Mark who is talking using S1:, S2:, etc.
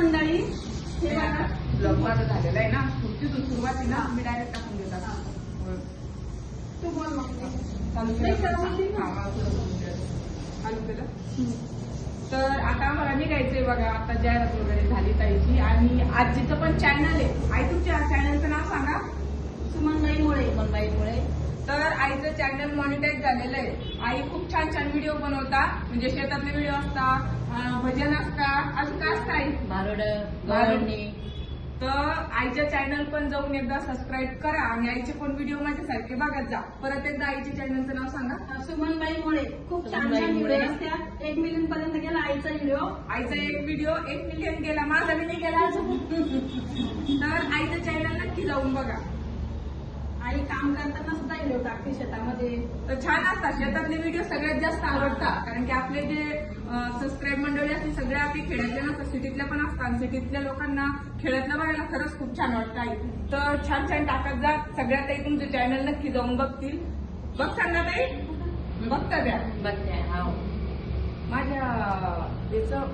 S1: मंडळी, हे बघा
S2: ब्लॉग माझा झालेला आहे ना, तिथून सुरुवातीला मी डायरेक्ट टाकून देतात.
S1: तू बोल मग.
S2: चालू केलं. तर आता आम्हाला निघायचंय बघा. आता जाहिरात वगैरे झाली ताईची आणि आजीचं पण चॅनल आहे. आई तुमच्या चॅनलचं नाव सांगा.
S1: सुमनबाई मुळे.
S2: तर आईचं चॅनल मॉनिटाईज झालेलं आहे. आई खूप छान छान व्हिडिओ बनवता, म्हणजे शेतातले व्हिडिओ असतात, भजन असतात, अजून काय असतं आई?
S3: भारुडणी.
S2: तर आईच्या चॅनल पण जाऊन एकदा सबस्क्राईब करा आणि आईचे पण व्हिडिओ माझ्यासारखे बघत जा. परत एकदा आईच्या चॅनलचं नाव सांगा.
S1: सुमनबाई मुळे. खूप छान छान व्हिडिओ असतात. 1 मिलियन पर्यंत गेला आईचा व्हिडिओ.
S2: आईचा एक व्हिडिओ 1 मिलियन गेला, माझा बी नाही गेला अजून. तर आईचं चॅनल नक्की जाऊन बघा.
S1: आई काम करताना सुद्धा व्हिडिओ टाकते शेतामध्ये.
S2: तर छान असतात शेतातले व्हिडिओ, सगळ्यात जास्त आवडतात. कारण की आपले जे सबस्क्राईब मंडळी असतील सगळे आपले खेड्यातले नसतात, सिटीतल्या पण असतात. सिटीतल्या लोकांना खेड्यातलं बघायला खरंच खूप छान वाटतं आई. तर छान छान टाकत जा. सगळ्यात ताई तुमचं चॅनल नक्की जाऊन बघतील. बघता ना ताई? बघता द्या
S3: बघते.
S2: माझ्या याचं